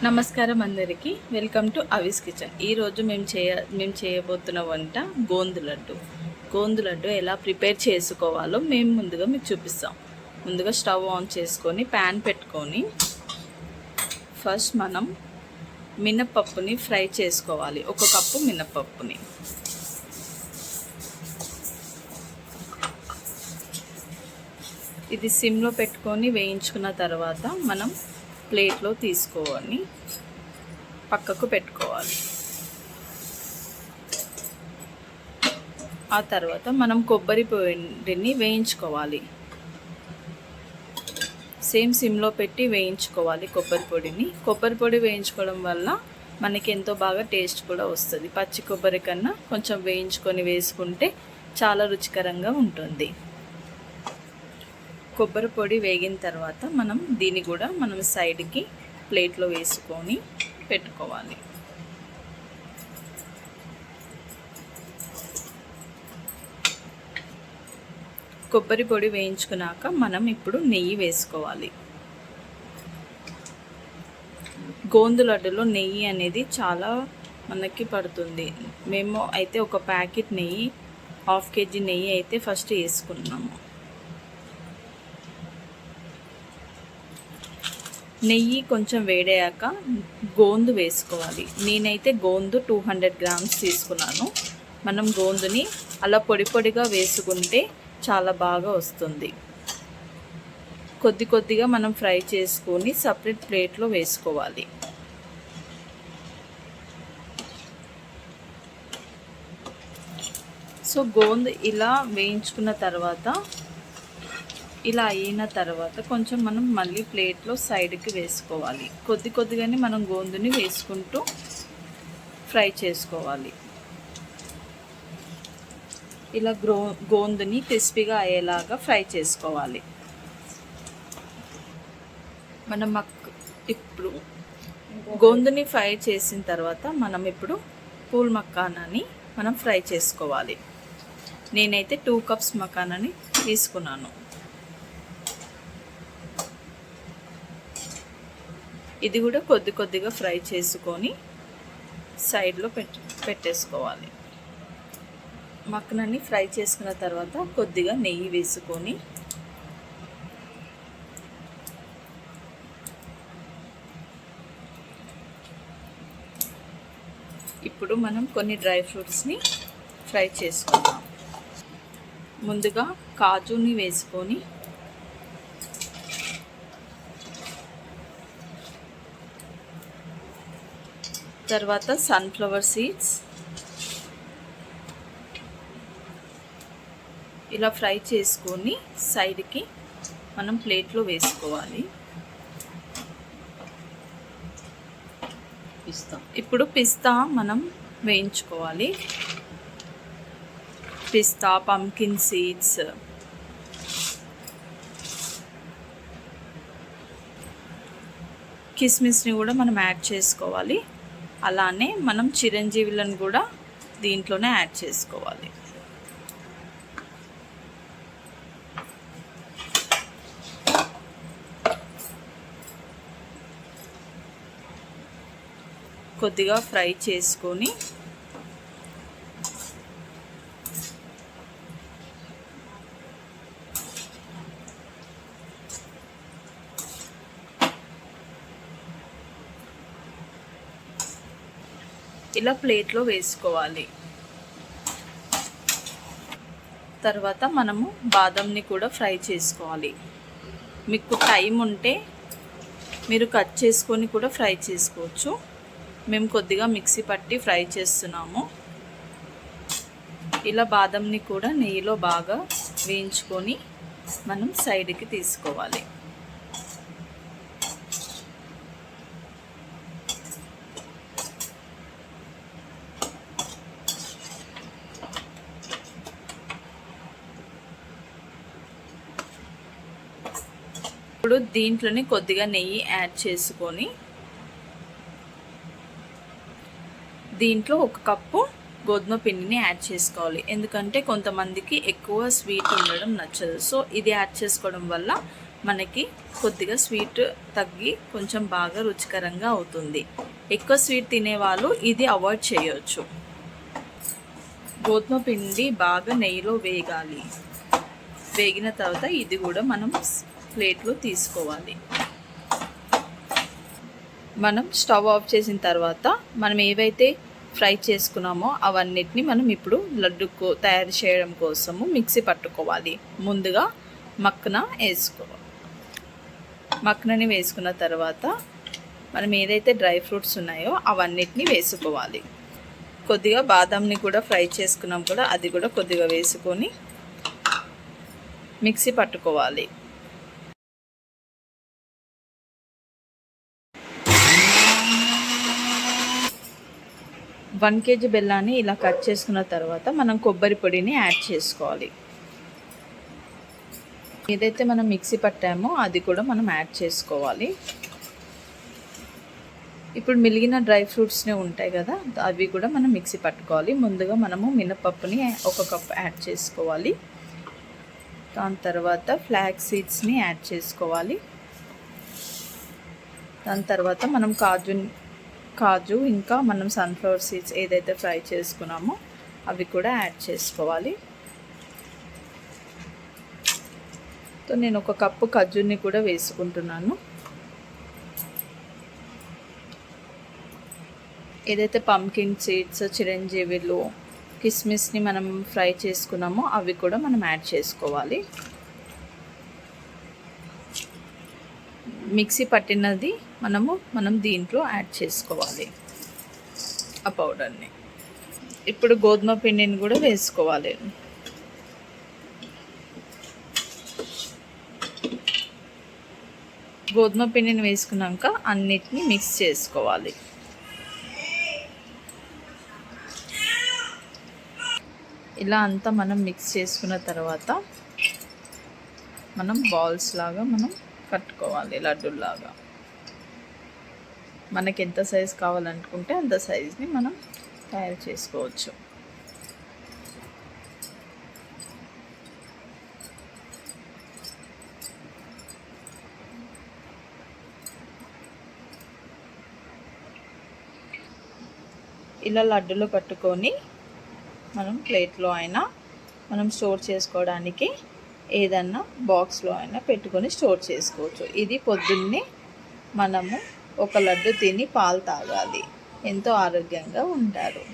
నమస్కారం అందరికీ, welcome to అవిస్ kitchen. ఈరోజు మేము చేయబోతున్న వంట గోందు లడ్డు ఎలా ప్రిపేర్ చేసుకోవాలో మేము ముందుగా మీకు చూపిస్తాం. ముందుగా స్టవ్ ఆన్ చేసుకొని ప్యాన్ పెట్టుకొని ఫస్ట్ మనం మినపప్పుని ఫ్రై చేసుకోవాలి. 1 కప్పు మినపప్పుని ఇది సిమ్లో పెట్టుకొని వేయించుకున్న తర్వాత మనం ప్లేట్లో తీసుకొని పక్కకు పెట్టుకోవాలి. ఆ తర్వాత మనం కొబ్బరి పొడిని వేయించుకోవాలి. సేమ్ సిమ్లో పెట్టి వేయించుకోవాలి కొబ్బరి పొడి వేయించుకోవడం వల్ల మనకి ఎంతో బాగా టేస్ట్ కూడా వస్తుంది. పచ్చి కొబ్బరి కన్నా కొంచెం వేయించుకొని వేసుకుంటే చాలా రుచికరంగా ఉంటుంది. కొబ్బరి పొడి వేగిన తర్వాత దీన్ని కూడా మనం సైడ్కి ప్లేట్లో వేసుకొని పెట్టుకోవాలి. కొబ్బరి పొడి వేయించుకున్నాక మనం ఇప్పుడు నెయ్యి వేసుకోవాలి. గోందు లడ్డులో నెయ్యి అనేది చాలా మనకి పడుతుంది. మేము అయితే ఒక ప్యాకెట్ నెయ్యి, 1/2 kg నెయ్యి అయితే ఫస్ట్ వేసుకున్నాము. నెయ్యి కొంచెం వేడయ్యాక గోందు వేసుకోవాలి. నేనైతే గోందు 200 grams తీసుకున్నాను. మనం గోందుని అలా పొడి పొడిగా వేసుకుంటే చాలా బాగా వస్తుంది. కొద్దిగా మనం ఫ్రై చేసుకొని సపరేట్ ప్లేట్లో వేసుకోవాలి. సో గోందు ఇలా వేయించుకున్న తర్వాత, ఇలా అయిన తర్వాత కొంచెం మనం మళ్ళీ ప్లేట్లో సైడ్కి వేసుకోవాలి. కొద్దిగానే మనం గోందుని వేసుకుంటూ ఫ్రై చేసుకోవాలి. ఇలా గోందుని క్రిస్పీగా అయ్యేలాగా ఫ్రై చేసుకోవాలి. మనం ఇప్పుడు గోందుని ఫ్రై చేసిన తర్వాత మనం ఇప్పుడు పూల్ మక్కానాని మనం ఫ్రై చేసుకోవాలి. నేనైతే 2 cups మక్కానాని తీసుకున్నాను. ఇది కూడా కొద్దిగా ఫ్రై చేసుకొని సైడ్లో పెట్టేసుకోవాలి. మక్కనని ఫ్రై చేసుకున్న తర్వాత కొద్దిగా నెయ్యి వేసుకొని ఇప్పుడు మనం కొన్ని డ్రై ఫ్రూట్స్ని ఫ్రై చేసుకుందాం. ముందుగా కాజుని వేసుకొని తర్వాత సన్ఫ్లవర్ సీడ్స్ ఇలా ఫ్రై చేసుకొని సైడ్కి మనం ప్లేట్లో వేసుకోవాలి. ఇప్పుడు పిస్తా మనం వేయించుకోవాలి. పిస్తా, పంకిన్ సీడ్స్, కిస్మిస్ని కూడా మనం యాడ్ చేసుకోవాలి. అలానే మనం చిరంజీవులను కూడా దీంట్లోనే యాడ్ చేసుకోవాలి. కొద్దిగా ఫ్రై చేసుకొని ఇలా ప్లేట్లో వేసుకోవాలి. తర్వాత మనము బాదంని కూడా ఫ్రై చేసుకోవాలి. మీకు టైం ఉంటే మీరు కట్ చేసుకొని కూడా ఫ్రై చేసుకోవచ్చు. మేము కొద్దిగా మిక్సీ పట్టి ఫ్రై చేస్తున్నాము. ఇలా బాదంని కూడా నెయ్యిలో బాగా వేయించుకొని మనం సైడ్కి తీసుకోవాలి. ఇప్పుడు దీంట్లోనే కొద్దిగా నెయ్యి యాడ్ చేసుకొని దీంట్లో 1 కప్పు గోధుమ పిండిని యాడ్ చేసుకోవాలి. ఎందుకంటే కొంతమందికి ఎక్కువ స్వీట్ ఉండడం నచ్చదు. సో ఇది యాడ్ చేసుకోవడం వల్ల మనకి కొద్దిగా స్వీట్ తగ్గి కొంచెం బాగా రుచికరంగా అవుతుంది. ఎక్కువ స్వీట్ తినేవాళ్ళు ఇది అవాయిడ్ చేయొచ్చు. గోధుమ పిండి బాగా నెయ్యిలో వేగాలి. వేగిన తర్వాత ఇది కూడా మనం ప్లేట్లో తీసుకోవాలి. మనం స్టవ్ ఆఫ్ చేసిన తర్వాత మనం ఏవైతే ఫ్రై చేసుకున్నామో అవన్నిటిని మనం ఇప్పుడు లడ్డు తయారు చేయడం కోసము మిక్సీ పట్టుకోవాలి. ముందుగా మక్కనని వేసుకున్న తర్వాత మనం ఏదైతే డ్రై ఫ్రూట్స్ ఉన్నాయో అవన్నిటిని వేసుకోవాలి. కొద్దిగా బాదంని కూడా ఫ్రై చేసుకున్నాం కూడా, అది కూడా కొద్దిగా వేసుకొని మిక్సీ పట్టుకోవాలి. 1 kg బెల్లాన్ని ఇలా కట్ చేసుకున్న తర్వాత మనం కొబ్బరి పొడిని యాడ్ చేసుకోవాలి. ఏదైతే మనం మిక్సీ పట్టామో అది కూడా మనం యాడ్ చేసుకోవాలి. ఇప్పుడు మిగిలిన డ్రై ఫ్రూట్స్నే ఉంటాయి కదా, అవి కూడా మనం మిక్సీ పట్టుకోవాలి. ముందుగా మనము మినపప్పుని 1 కప్ యాడ్ చేసుకోవాలి. దాని తర్వాత ఫ్లాక్స్ సీడ్స్ని యాడ్ చేసుకోవాలి. దాని తర్వాత మనం కాజు ఇంకా మనం సన్ఫ్లవర్ సీడ్స్ ఏదైతే ఫ్రై చేసుకున్నామో అవి కూడా యాడ్ చేసుకోవాలి. నేను 1 కప్పు ఖర్జూర్ని కూడా వేసుకుంటున్నాను. ఏదైతే పంకిన్ సీడ్స్, చిరంజీవిలు, కిస్మిస్ని మనం ఫ్రై చేసుకున్నామో అవి కూడా మనం యాడ్ చేసుకోవాలి. మిక్సీ పట్టినది మనం దీంట్లో యాడ్ చేసుకోవాలి ఆ పౌడర్ని. ఇప్పుడు గోధుమ పిండిని కూడా వేసుకోవాలి. గోధుమ పిండిని వేసుకున్నాక అన్నిటినీ మిక్స్ చేసుకోవాలి. ఇలా అంతా మనం మిక్స్ చేసుకున్న తర్వాత మనం బాల్స్ లాగా మనం కట్టుకోవాలి. లడ్డూలాగా మనకి ఎంత సైజు కావాలనుకుంటే అంత సైజుని మనం తయారు చేసుకోవచ్చు. ఇలా లడ్డూలు కట్టుకొని మనం ప్లేట్లో అయినా మనం స్టోర్ చేసుకోవడానికి ఏదన్నా బాక్స్లో అయినా పెట్టుకొని స్టోర్ చేసుకోవచ్చు. ఇది పొద్దున్నే మనము 1 లడ్డు తిని పాలు తాగాలి. ఎంతో ఆరోగ్యంగా ఉంటారు.